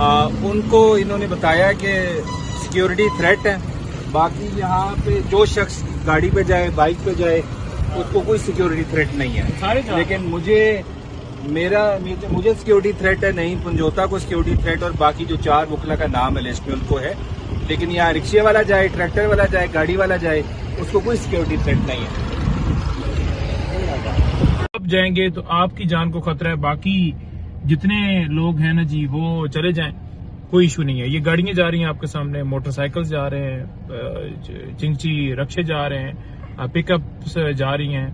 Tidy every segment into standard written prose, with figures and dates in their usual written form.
ان کو انہوں نے بتایا کہ سیکیورٹی تھریٹ ہے. باقی یہاں پہ جو شخص گاڑی پہ جائے بائک پہ جائے اس کو کوئی سیکیورٹی تھریٹ نہیں ہے. لیکن مجھے سیکیورٹی تھریٹ ہے نہیں, پنجوتا کو سیکیورٹی تھریٹ اور باقی جو 4 وکلا کا نام ہے لسٹ میں ان کو ہے. لیکن یہاں رکشے والا جائے, ٹریکٹر والا جائے, گاڑی والا جائے, اس کو کوئی سیکیورٹی تھریٹ نہیں ہے. آپ جائیں گے تو آپ کی جان کو خطرہ ہے, باقی جتنے لوگ ہیں نا جی وہ چلے جائیں, کوئی ایشو نہیں ہے. یہ گاڑیاں جا رہی ہیں آپ کے سامنے, موٹر سائیکل جا رہے ہیں, چنچی رکشے جا رہے ہیں, پک اپس جا رہی ہیں,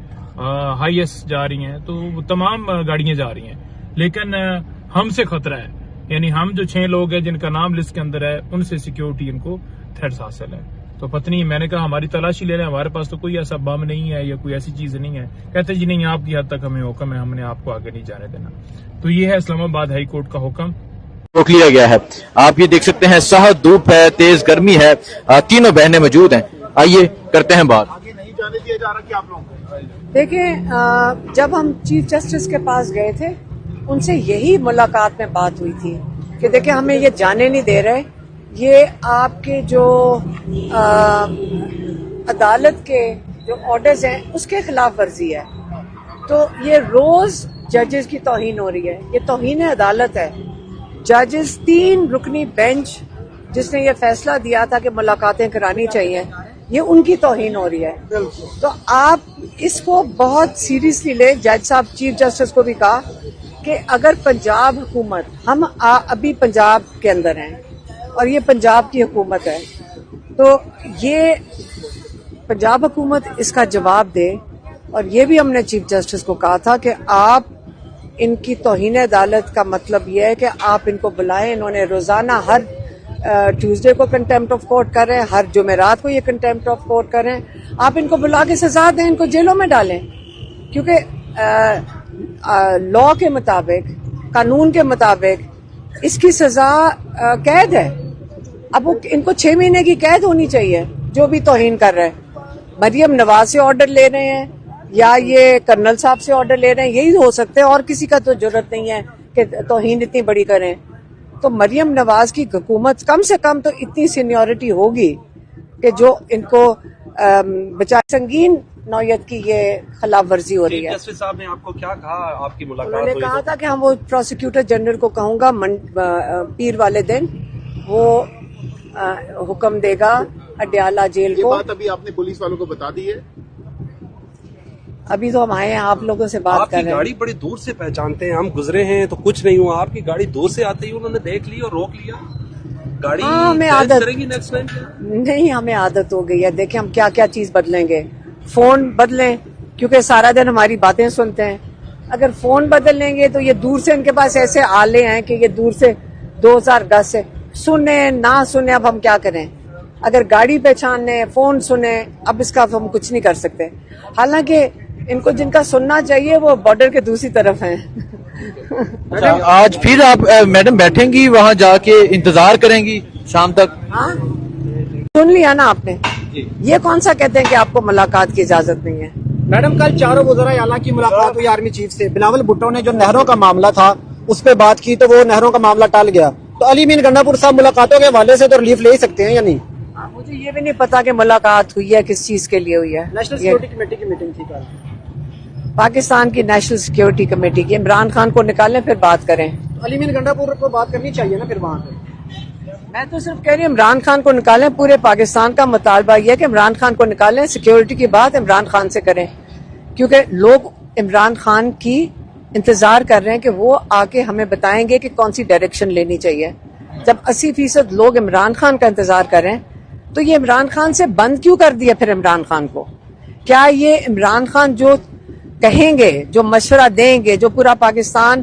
ہائی ایس جا رہی ہیں, تو وہ تمام گاڑیاں جا رہی ہیں. لیکن ہم سے خطرہ ہے, یعنی ہم جو 6 لوگ ہیں جن کا نام لسٹ کے اندر ہے ان سے سیکیورٹی ان کو تھریٹس حاصل ہے. تو پتہ نہیں, میں نے کہا ہماری تلاشی لے لیں, ہمارے پاس تو کوئی ایسا بم نہیں ہے یا کوئی ایسی چیز نہیں ہے. کہتے جی نہیں, آپ کی حد تک ہمیں حکم ہے, ہم نے آپ کو آگے نہیں جانے دینا. تو یہ ہے اسلام آباد ہائی کورٹ کا حکم, روک لیا گیا ہے. آپ یہ دیکھ سکتے ہیں سخت دھوپ ہے, تیز گرمی ہے, تینوں بہنیں موجود ہیں. آئیے کرتے ہیں بات. دیکھیں, جب ہم چیف جسٹس کے پاس گئے تھے ان سے یہی ملاقات میں بات ہوئی تھی کہ دیکھیں ہمیں یہ جانے نہیں دے رہے, یہ آپ کے جو عدالت کے جو آرڈرز ہیں اس کے خلاف ورزی ہے. تو یہ روز ججز کی توہین ہو رہی ہے, یہ توہین عدالت ہے. ججز 3 رکنی بینچ جس نے یہ فیصلہ دیا تھا کہ ملاقاتیں کرانی چاہیے, یہ ان کی توہین ہو رہی ہے. تو آپ اس کو بہت سیریسلی لیں. جج صاحب چیف جسٹس کو بھی کہا کہ اگر پنجاب حکومت, ہم ابھی پنجاب کے اندر ہیں اور یہ پنجاب کی حکومت ہے, تو یہ پنجاب حکومت اس کا جواب دے. اور یہ بھی ہم نے چیف جسٹس کو کہا تھا کہ آپ ان کی توہین عدالت کا مطلب یہ ہے کہ آپ ان کو بلائیں. انہوں نے روزانہ ہر ٹیوزڈے کو کنٹیمپٹ آف کورٹ کر رہے ہیں, ہر جمعرات کو یہ کنٹیمپٹ آف کورٹ کر رہے ہیں. آپ ان کو بلا کے سزا دیں, ان کو جیلوں میں ڈالیں, کیونکہ لا کے مطابق, قانون کے مطابق اس کی سزا قید ہے. اب ان کو 6 مہینے کی قید ہونی چاہیے جو بھی توہین کر رہے ہیں. مریم نواز سے آرڈر لے رہے ہیں یا یہ کرنل صاحب سے آرڈر لے رہے ہیں, یہی ہو سکتے ہیں, اور کسی کا تو ضرورت نہیں ہے کہ توہین اتنی بڑی کریں. تو مریم نواز کی حکومت کم سے کم تو اتنی سینیورٹی ہوگی کہ جو ان کو بچا. سنگین نوعیت کی یہ خلاف ورزی ہو رہی ہے. جسٹس صاحب نے آپ کو کیا کہا, آپ کی ملاقات انہوں نے کہا تھا کہ ہم وہ پروسیکیوٹر جنرل کو کہوں گا پیر والے دن وہ حکم دے گا اڈیالہ جیل کو. یہ بات ابھی آپ نے پولیس والوں کو بتا دی ہے؟ ابھی تو ہم آئے ہیں آپ لوگوں سے بات کر رہے ہیں. آپ کی گاڑی بڑی دور سے پہچانتے ہیں, ہم گزرے ہیں تو کچھ نہیں ہوا, آپ کی گاڑی دور سے آتے ہی انہوں نے دیکھ لی اور روک لیا. گاڑی ہمیں عادت کریں گی نیکسٹ ٹائم؟ نہیں, ہمیں عادت ہو گئی ہے. دیکھیں ہم کیا کیا چیز بدلیں گے. فون بدلیں, کیونکہ سارا دن ہماری باتیں سنتے ہیں. اگر فون بدل لیں گے تو یہ دور سے ان کے پاس ایسے آلے ہیں کہ یہ دور سے 2010 سے سنیں نہ سنیں. اب ہم کیا کریں, اگر گاڑی پہچاننے, فون سنیں, اب اس کا ہم کچھ نہیں کر سکتے. حالانکہ ان کو جن کا سننا چاہیے وہ بارڈر کے دوسری طرف ہیں. آج پھر آپ میڈم بیٹھیں گی وہاں جا کے, انتظار کریں گی شام تک؟ ہاں, سن لیا نا آپ نے. یہ کون سا کہتے ہیں کہ آپ کو ملاقات کی اجازت نہیں ہے؟ میڈم کل 4 وزراء اعلیٰ کی ملاقات ہوئی آرمی چیف سے. بلاول بھٹو نے جو نہروں کا معاملہ تھا اس پہ بات کی تو وہ نہروں کا معاملہ ٹال گیا. تو علی مین گنڈا پور صاحب ملاقاتوں کے حوالے سے تو ریلیف لے ہی سکتے ہیں یا نہیں؟ مجھے یہ بھی نہیں پتا کہ ملاقات ہوئی ہے کس چیز کے لیے ہوئی ہے. نیشنل سیکورٹی کمیٹی کی میٹنگ تھی کل. پاکستان کی نیشنل سیکورٹی کمیٹی کی. عمران خان کو نکالیں پھر بات کریں. علی مین گنڈا پور کو بات کرنی چاہیے نا پھر وہاں پہ. میں تو صرف کہہ رہی ہوں عمران خان کو نکالیں. پورے پاکستان کا مطالبہ یہ ہے کہ عمران خان کو نکالیں. سیکورٹی کی بات عمران خان سے کریں, کیونکہ لوگ عمران خان کی انتظار کر رہے ہیں کہ وہ آ کے ہمیں بتائیں گے کہ کون سی ڈائریکشن لینی چاہیے. جب 80% لوگ عمران خان کا انتظار کریں تو یہ عمران خان سے بند کیوں کر دیا پھر عمران خان کو؟ کیا یہ عمران خان جو کہیں گے, جو مشورہ دیں گے, جو پورا پاکستان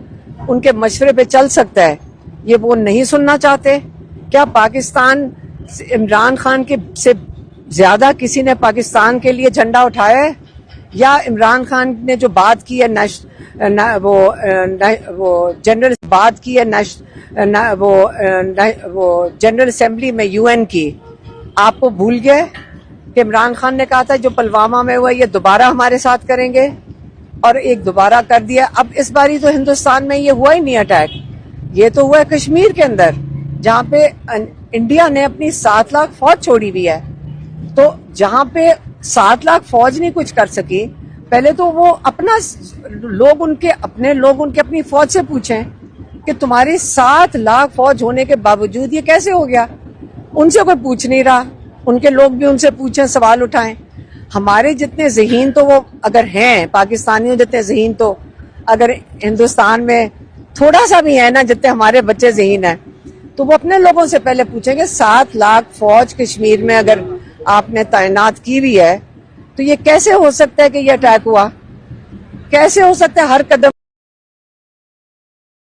ان کے مشورے پہ چل سکتا ہے, یہ وہ نہیں سننا چاہتے؟ کیا پاکستان عمران خان کے سے زیادہ کسی نے پاکستان کے لیے جھنڈا اٹھایا ہے؟ یا عمران خان نے جو بات کی ہے وہ جنرل بات کی ہے وہ جنرل اسمبلی میں UN کی, آپ کو بھول گئے کہ عمران خان نے کہا تھا جو پلوامہ میں ہوا یہ دوبارہ ہمارے ساتھ کریں گے, اور ایک دوبارہ کر دیا. اب اس باری تو ہندوستان میں یہ ہوا ہی نہیں اٹیک, یہ تو ہوا ہے کشمیر کے اندر. جہاں پہ انڈیا نے اپنی 7 لاکھ فوج چھوڑی ہوئی ہے. تو جہاں پہ 7 لاکھ فوج نہیں کچھ کر سکی, پہلے تو وہ اپنے لوگ ان کے اپنی فوج سے پوچھیں کہ تمہاری 7 لاکھ فوج ہونے کے باوجود یہ کیسے ہو گیا. ان سے کوئی پوچھ نہیں رہا, ان کے لوگ بھی ان سے پوچھیں, سوال اٹھائیں. ہمارے جتنے ذہین تو وہ اگر ہیں, پاکستانیوں جتنے ذہین تو اگر ہندوستان میں تھوڑا سا بھی ہے نا, جتنے ہمارے بچے ذہین ہیں, تو وہ اپنے لوگوں سے پہلے پوچھیں گے 7 لاکھ فوج کشمیر میں اگر آپ نے تعینات کی ہوئی ہے تو یہ کیسے ہو سکتا ہے کہ یہ اٹیک ہوا؟ کیسے ہو سکتا ہے؟ ہر قدم